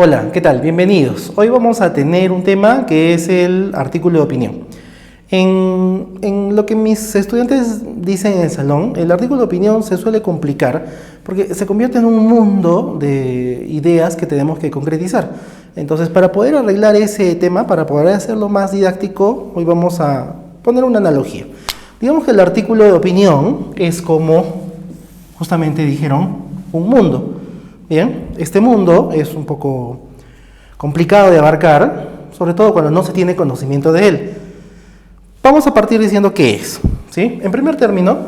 Hola, ¿qué tal? Bienvenidos. Hoy vamos a tener un tema que es el artículo de opinión. En lo que mis estudiantes dicen en el salón, el artículo de opinión se suele complicar porque se convierte en un mundo de ideas que tenemos que concretizar. Entonces, para poder arreglar ese tema, para poder hacerlo más didáctico, hoy vamos a poner una analogía. Digamos que el artículo de opinión es como, justamente dijeron, un mundo. Bien, este mundo es un poco complicado de abarcar, sobre todo cuando no se tiene conocimiento de él. Vamos a partir diciendo qué es, ¿sí? En primer término,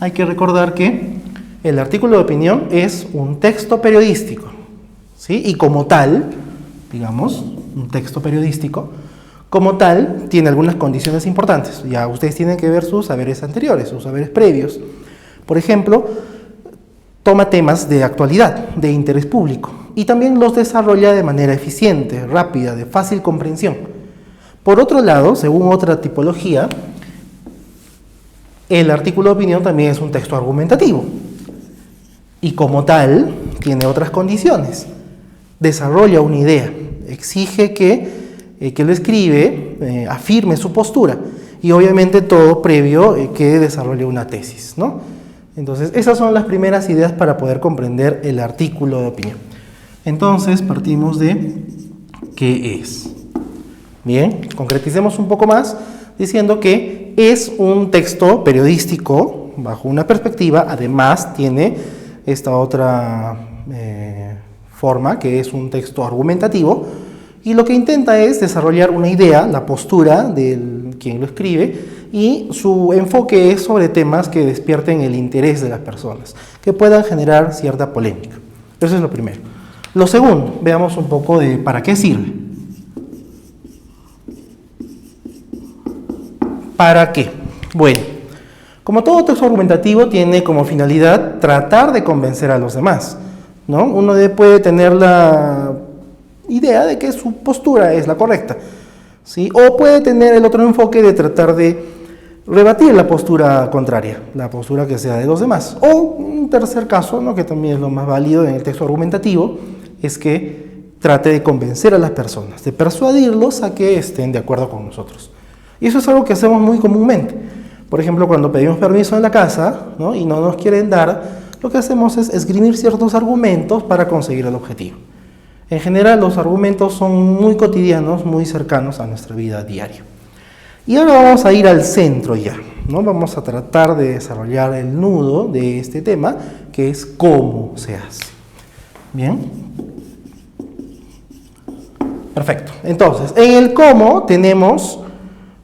hay que recordar que el artículo de opinión es un texto periodístico, ¿sí? Y como tal, digamos, un texto periodístico, como tal, tiene algunas condiciones importantes. Ya ustedes tienen que ver sus saberes anteriores, sus saberes previos. Por ejemplo, toma temas de actualidad, de interés público, y también los desarrolla de manera eficiente, rápida, de fácil comprensión. Por otro lado, según otra tipología, el artículo de opinión también es un texto argumentativo, y como tal, tiene otras condiciones. Desarrolla una idea, exige que lo escribe afirme su postura, y obviamente todo previo que desarrolle una tesis, ¿no? Entonces, esas son las primeras ideas para poder comprender el artículo de opinión. Entonces, partimos de ¿qué es? Bien, concreticemos un poco más diciendo que es un texto periodístico bajo una perspectiva, además tiene esta otra forma que es un texto argumentativo y lo que intenta es desarrollar una idea, la postura de quien lo escribe, y su enfoque es sobre temas que despierten el interés de las personas, que puedan generar cierta polémica. Eso es lo primero. Lo segundo, veamos un poco de para qué sirve. ¿Para qué? Bueno, como todo texto argumentativo tiene como finalidad tratar de convencer a los demás, ¿no? Uno puede tener la idea de que su postura es la correcta, ¿sí? O puede tener el otro enfoque de tratar de rebatir la postura contraria, la postura que sea de los demás. O un tercer caso, ¿no? Que también es lo más válido en el texto argumentativo, es que trate de convencer a las personas, de persuadirlos a que estén de acuerdo con nosotros. Y eso es algo que hacemos muy comúnmente. Por ejemplo, cuando pedimos permiso en la casa, ¿no? Y no nos quieren dar, lo que hacemos es esgrimir ciertos argumentos para conseguir el objetivo. En general, los argumentos son muy cotidianos, muy cercanos a nuestra vida diaria. Y ahora vamos a ir al centro ya, ¿no? Vamos a tratar de desarrollar el nudo de este tema, que es cómo se hace. ¿Bien? Perfecto. Entonces, en el cómo tenemos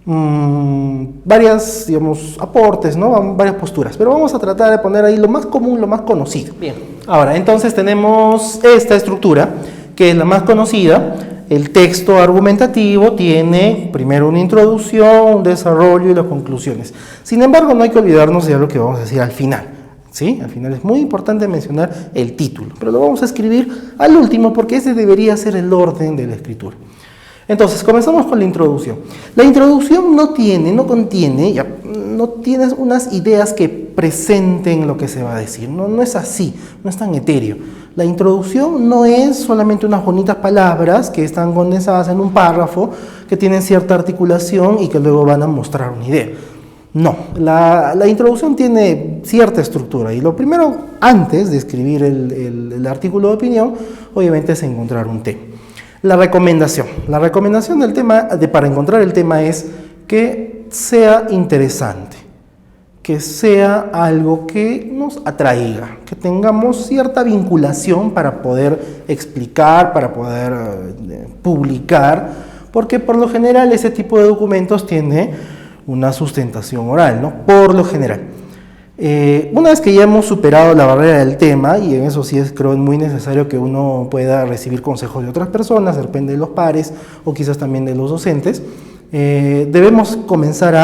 varias, digamos, aportes, ¿no? Varias posturas, pero vamos a tratar de poner ahí lo más común, lo más conocido. Bien. Ahora, entonces tenemos esta estructura, que es la más conocida. El texto argumentativo tiene primero una introducción, un desarrollo y las conclusiones. Sin embargo, no hay que olvidarnos de lo que vamos a decir al final, ¿sí? Al final es muy importante mencionar el título, pero lo vamos a escribir al último porque ese debería ser el orden de la escritura. Entonces, comenzamos con la introducción. La introducción no tiene unas ideas que presenten lo que se va a decir, no es así, no es tan etéreo. La introducción no es solamente unas bonitas palabras que están condensadas en un párrafo, que tienen cierta articulación y que luego van a mostrar una idea. No, la introducción tiene cierta estructura y lo primero, antes de escribir el artículo de opinión, obviamente es encontrar un tema. La recomendación del tema, para encontrar el tema es que sea interesante, que sea algo que nos atraiga, que tengamos cierta vinculación para poder explicar, para poder publicar, porque por lo general ese tipo de documentos tiene una sustentación oral, ¿no? Por lo general. Una vez que ya hemos superado la barrera del tema, y en eso sí creo muy necesario que uno pueda recibir consejos de otras personas, depende de los pares o quizás también de los docentes, debemos comenzar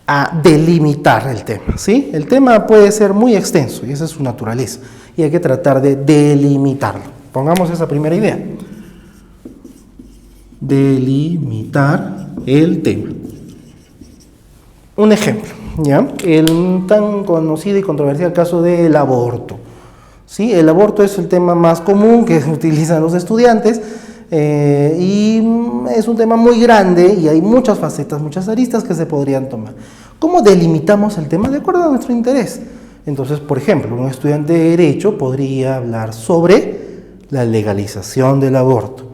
a delimitar el tema, ¿sí? El tema puede ser muy extenso y esa es su naturaleza y hay que tratar de delimitarlo. Pongamos esa primera idea. Delimitar el tema. Un ejemplo, ¿ya? El tan conocido y controversial caso del aborto, ¿sí? El aborto es el tema más común que utilizan los estudiantes y es un tema muy grande y hay muchas facetas, muchas aristas que se podrían tomar. ¿Cómo delimitamos el tema? De acuerdo a nuestro interés. Entonces, por ejemplo, un estudiante de Derecho podría hablar sobre la legalización del aborto,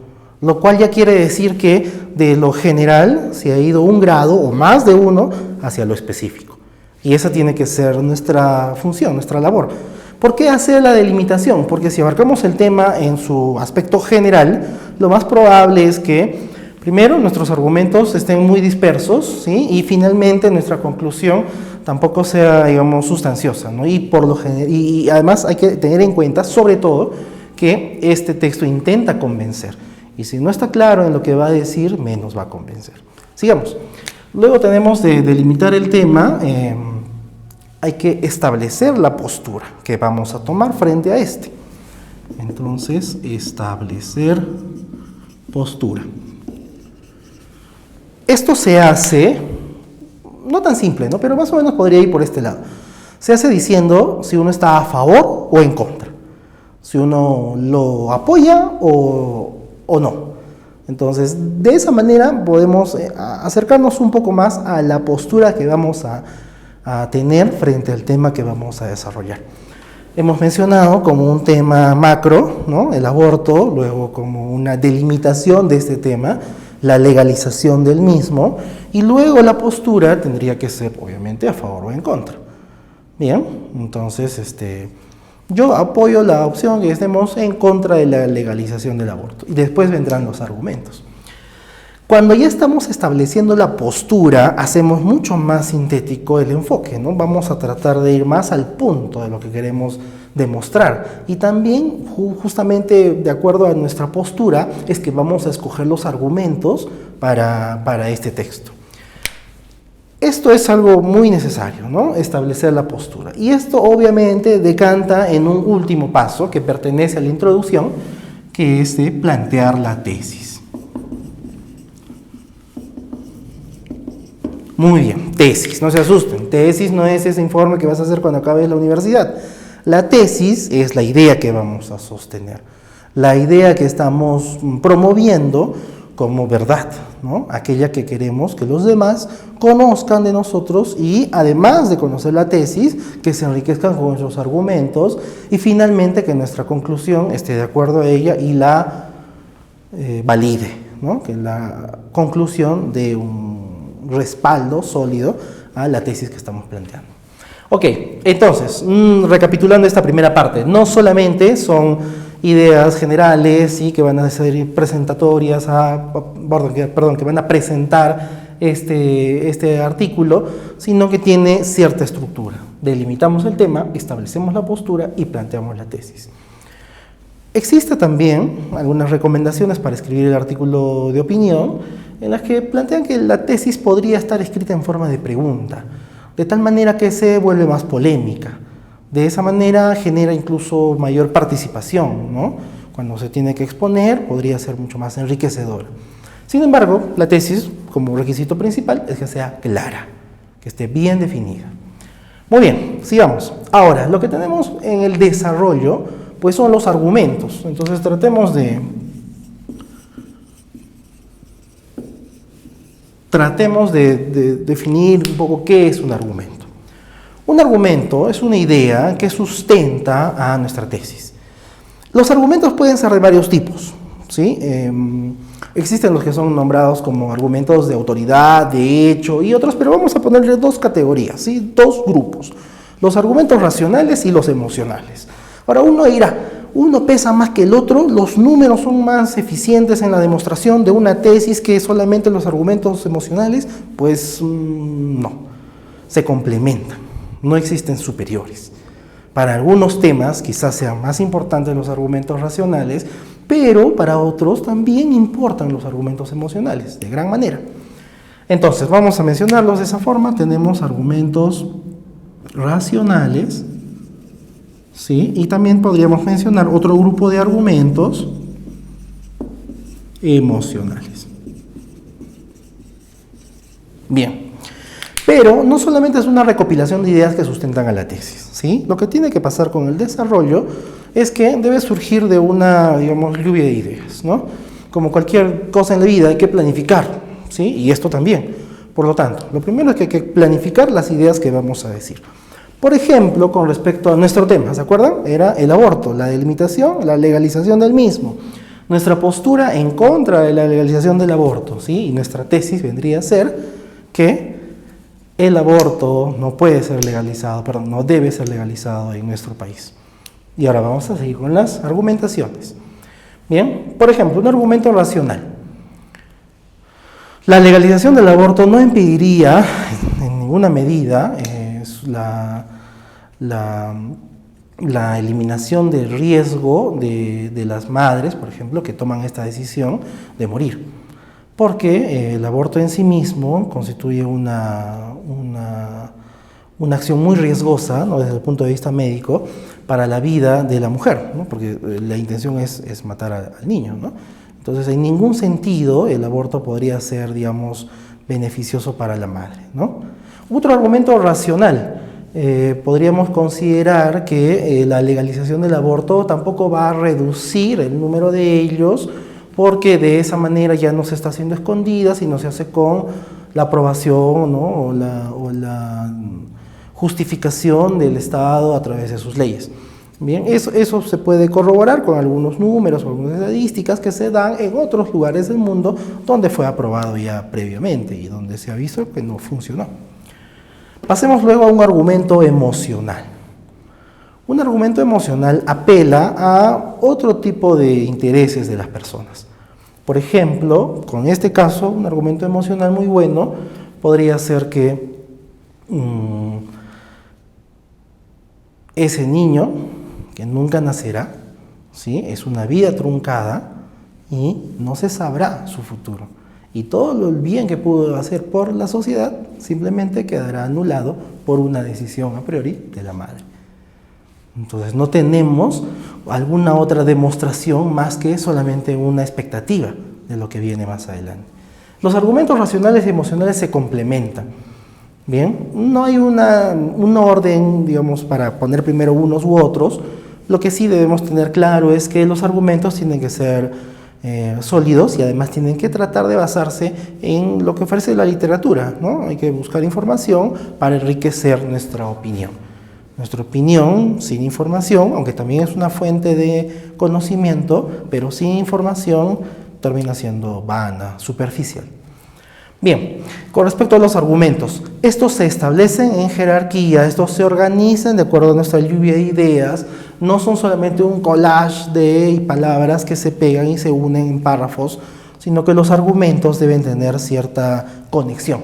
lo cual ya quiere decir que de lo general se ha ido un grado o más de uno hacia lo específico. Y esa tiene que ser nuestra función, nuestra labor. ¿Por qué hacer la delimitación? Porque si abarcamos el tema en su aspecto general, lo más probable es que, primero, nuestros argumentos estén muy dispersos, ¿sí? Y finalmente nuestra conclusión tampoco sea, digamos, sustanciosa, ¿no? Y además hay que tener en cuenta, sobre todo, que este texto intenta convencer. Y si no está claro en lo que va a decir, menos va a convencer. Sigamos. Luego tenemos de delimitar el tema, hay que establecer la postura que vamos a tomar frente a este. Entonces, establecer postura. Esto se hace, no tan simple, ¿no? Pero más o menos podría ir por este lado. Se hace diciendo si uno está a favor o en contra. Si uno lo apoya o no. Entonces, de esa manera podemos acercarnos un poco más a la postura que vamos a tener frente al tema que vamos a desarrollar. Hemos mencionado como un tema macro, ¿no? El aborto, luego como una delimitación de este tema, la legalización del mismo, y luego la postura tendría que ser, obviamente, a favor o en contra. Bien, entonces, yo apoyo la opción que estemos en contra de la legalización del aborto, y después vendrán los argumentos. Cuando ya estamos estableciendo la postura, hacemos mucho más sintético el enfoque, ¿no? Vamos a tratar de ir más al punto de lo que queremos demostrar. Y también, justamente de acuerdo a nuestra postura, es que vamos a escoger los argumentos para este texto. Esto es algo muy necesario, ¿no? Establecer la postura. Y esto obviamente decanta en un último paso que pertenece a la introducción, que es de plantear la tesis. Muy bien, tesis, no se asusten. Tesis no es ese informe que vas a hacer cuando acabes la universidad. La tesis es la idea que vamos a sostener, la idea que estamos promoviendo como verdad, ¿no? Aquella que queremos que los demás conozcan de nosotros y, además de conocer la tesis, que se enriquezcan con nuestros argumentos y finalmente que nuestra conclusión esté de acuerdo a ella y la valide, ¿no? Que la conclusión de un respaldo sólido a la tesis que estamos planteando. Ok, entonces, recapitulando esta primera parte, no solamente son ideas generales y que van a ser presentatorias, que van a presentar este artículo, sino que tiene cierta estructura. Delimitamos el tema, establecemos la postura y planteamos la tesis. Existen también algunas recomendaciones para escribir el artículo de opinión, en las que plantean que la tesis podría estar escrita en forma de pregunta, de tal manera que se vuelve más polémica. De esa manera genera incluso mayor participación, ¿no? Cuando se tiene que exponer, podría ser mucho más enriquecedora. Sin embargo, la tesis, como requisito principal, es que sea clara, que esté bien definida. Muy bien, sigamos. Ahora, lo que tenemos en el desarrollo, pues son los argumentos. Entonces, tratemos de definir un poco qué es un argumento. Un argumento es una idea que sustenta a nuestra tesis. Los argumentos pueden ser de varios tipos, ¿sí? Existen los que son nombrados como argumentos de autoridad, de hecho y otros, pero vamos a ponerle dos categorías, ¿sí? Dos grupos, los argumentos racionales y los emocionales. Ahora uno pesa más que el otro, los números son más eficientes en la demostración de una tesis que solamente los argumentos emocionales, pues no, se complementan, no existen superiores. Para algunos temas quizás sean más importantes los argumentos racionales, pero para otros también importan los argumentos emocionales, de gran manera. Entonces, vamos a mencionarlos de esa forma. Tenemos argumentos racionales, ¿sí? Y también podríamos mencionar otro grupo de argumentos emocionales. Bien, pero no solamente es una recopilación de ideas que sustentan a la tesis, ¿sí? Lo que tiene que pasar con el desarrollo es que debe surgir de una, digamos, lluvia de ideas, ¿no? Como cualquier cosa en la vida hay que planificar, ¿sí? Y esto también. Por lo tanto, lo primero es que hay que planificar las ideas que vamos a decir. Por ejemplo, con respecto a nuestro tema, ¿se acuerdan? Era el aborto, la delimitación, la legalización del mismo. Nuestra postura en contra de la legalización del aborto, ¿sí? Y nuestra tesis vendría a ser que el aborto no puede ser legalizado, perdón, no debe ser legalizado en nuestro país. Y ahora vamos a seguir con las argumentaciones. Bien, por ejemplo, un argumento racional. La legalización del aborto no impediría en ninguna medida la eliminación del riesgo de las madres, por ejemplo, que toman esta decisión de morir, porque el aborto en sí mismo constituye una acción muy riesgosa, ¿no?, desde el punto de vista médico para la vida de la mujer, ¿no?, porque la intención es matar al niño, ¿no? Entonces, en ningún sentido el aborto podría ser, digamos, beneficioso para la madre, ¿no? Otro argumento racional. Podríamos considerar que la legalización del aborto tampoco va a reducir el número de ellos, porque de esa manera ya no se está haciendo escondida, sino se hace con la aprobación, ¿no?, o la justificación del Estado a través de sus leyes. Bien, eso se puede corroborar con algunos números o algunas estadísticas que se dan en otros lugares del mundo donde fue aprobado ya previamente y donde se ha visto que no funcionó. Pasemos luego a un argumento emocional. Un argumento emocional apela a otro tipo de intereses de las personas. Por ejemplo, con este caso, un argumento emocional muy bueno podría ser que ese niño que nunca nacerá, ¿sí?, es una vida truncada y no se sabrá su futuro. Y todo el bien que pudo hacer por la sociedad simplemente quedará anulado por una decisión a priori de la madre. Entonces no tenemos alguna otra demostración más que solamente una expectativa de lo que viene más adelante. Los argumentos racionales y emocionales se complementan. Bien, no hay un orden, digamos, para poner primero unos u otros. Lo que sí debemos tener claro es que los argumentos tienen que ser sólidos y además tienen que tratar de basarse en lo que ofrece la literatura, ¿no? Hay que buscar información para enriquecer nuestra opinión. Nuestra opinión sin información, aunque también es una fuente de conocimiento, pero sin información termina siendo vana, superficial. Bien, con respecto a los argumentos, estos se establecen en jerarquía, estos se organizan de acuerdo a nuestra lluvia de ideas, no son solamente un collage de palabras que se pegan y se unen en párrafos, sino que los argumentos deben tener cierta conexión.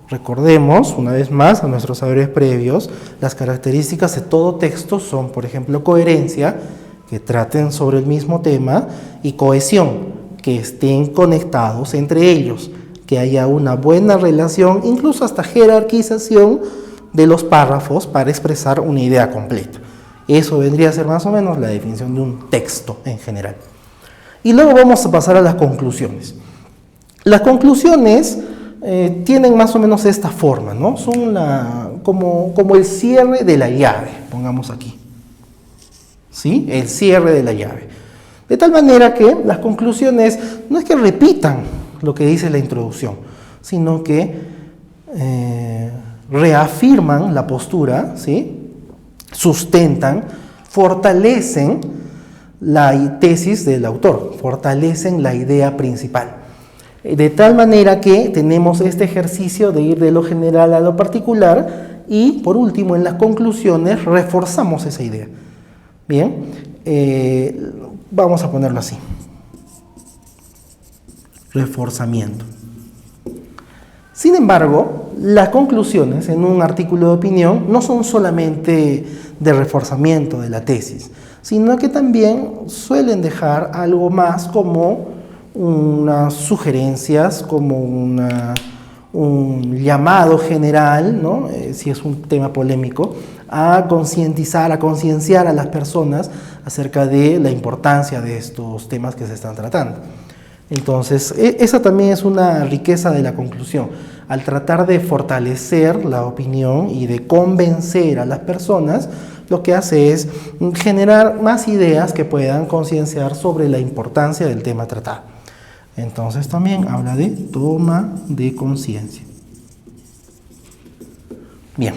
Recordemos, una vez más, a nuestros saberes previos, las características de todo texto son, por ejemplo, coherencia, que traten sobre el mismo tema, y cohesión, que estén conectados entre ellos, que haya una buena relación, incluso hasta jerarquización de los párrafos para expresar una idea completa. Eso vendría a ser más o menos la definición de un texto en general. Y luego vamos a pasar a las conclusiones. Las conclusiones tienen más o menos esta forma, ¿no? Son como el cierre de la llave, pongamos aquí. ¿Sí? El cierre de la llave. De tal manera que las conclusiones no es que repitan lo que dice la introducción, sino que reafirman la postura, ¿sí?, sustentan, fortalecen la tesis del autor, fortalecen la idea principal. De tal manera que tenemos este ejercicio de ir de lo general a lo particular y, por último, en las conclusiones reforzamos esa idea. Bien, vamos a ponerlo así. Reforzamiento. Sin embargo, las conclusiones en un artículo de opinión no son solamente de reforzamiento de la tesis, sino que también suelen dejar algo más como unas sugerencias, como un llamado general, ¿no?, si es un tema polémico, a concientizar, a concienciar a las personas acerca de la importancia de estos temas que se están tratando. Entonces, esa también es una riqueza de la conclusión. Al tratar de fortalecer la opinión y de convencer a las personas, lo que hace es generar más ideas que puedan concienciar sobre la importancia del tema tratado. Entonces también habla de toma de conciencia. Bien,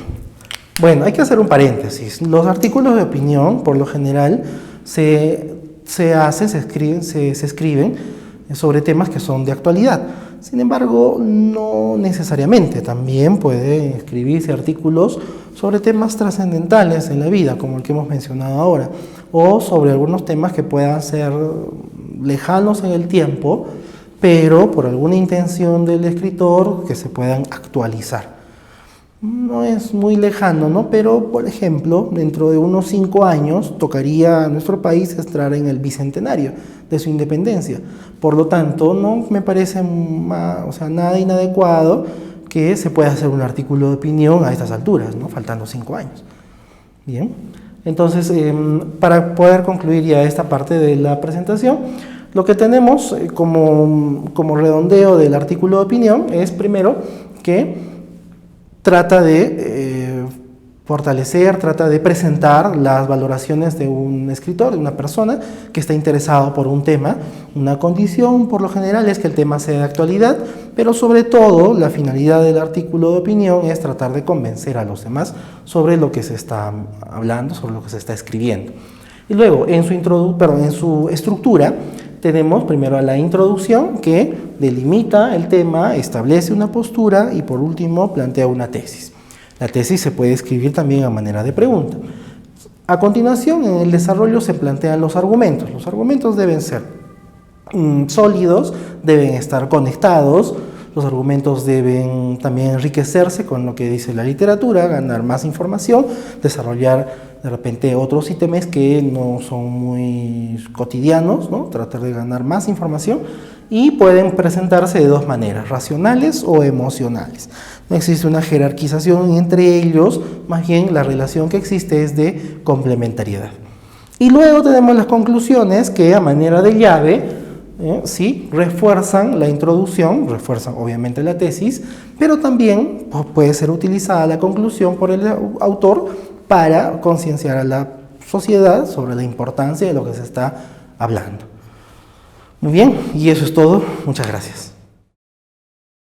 bueno, hay que hacer un paréntesis. Los artículos de opinión, por lo general, se escriben sobre temas que son de actualidad. Sin embargo, no necesariamente. También pueden escribirse artículos sobre temas trascendentales en la vida, como el que hemos mencionado ahora, o sobre algunos temas que puedan ser lejanos en el tiempo, pero por alguna intención del escritor que se puedan actualizar. No es muy lejano, ¿no? Pero, por ejemplo, dentro de unos 5 años tocaría a nuestro país entrar en el bicentenario de su independencia. Por lo tanto, no me parece nada inadecuado que se pueda hacer un artículo de opinión a estas alturas, ¿no? Faltando 5 años. Bien, entonces, para poder concluir ya esta parte de la presentación, lo que tenemos como redondeo del artículo de opinión es, primero, que trata de fortalecer, trata de presentar las valoraciones de un escritor, de una persona que está interesado por un tema. Una condición, por lo general, es que el tema sea de actualidad, pero sobre todo la finalidad del artículo de opinión es tratar de convencer a los demás sobre lo que se está hablando, sobre lo que se está escribiendo. Y luego, en su estructura, tenemos primero la introducción, que delimita el tema, establece una postura y por último plantea una tesis. La tesis se puede escribir también a manera de pregunta. A continuación, en el desarrollo se plantean los argumentos. Los argumentos deben ser sólidos, deben estar conectados. Los argumentos deben también enriquecerse con lo que dice la literatura, ganar más información, desarrollar de repente otros ítems que no son muy cotidianos, ¿no? Tratar de ganar más información, y pueden presentarse de dos maneras, racionales o emocionales. No existe una jerarquización entre ellos, más bien la relación que existe es de complementariedad. Y luego tenemos las conclusiones que a manera de llave, sí, refuerzan la introducción, refuerzan obviamente la tesis, pero también puede ser utilizada la conclusión por el autor para concienciar a la sociedad sobre la importancia de lo que se está hablando. Muy bien, y eso es todo. Muchas gracias.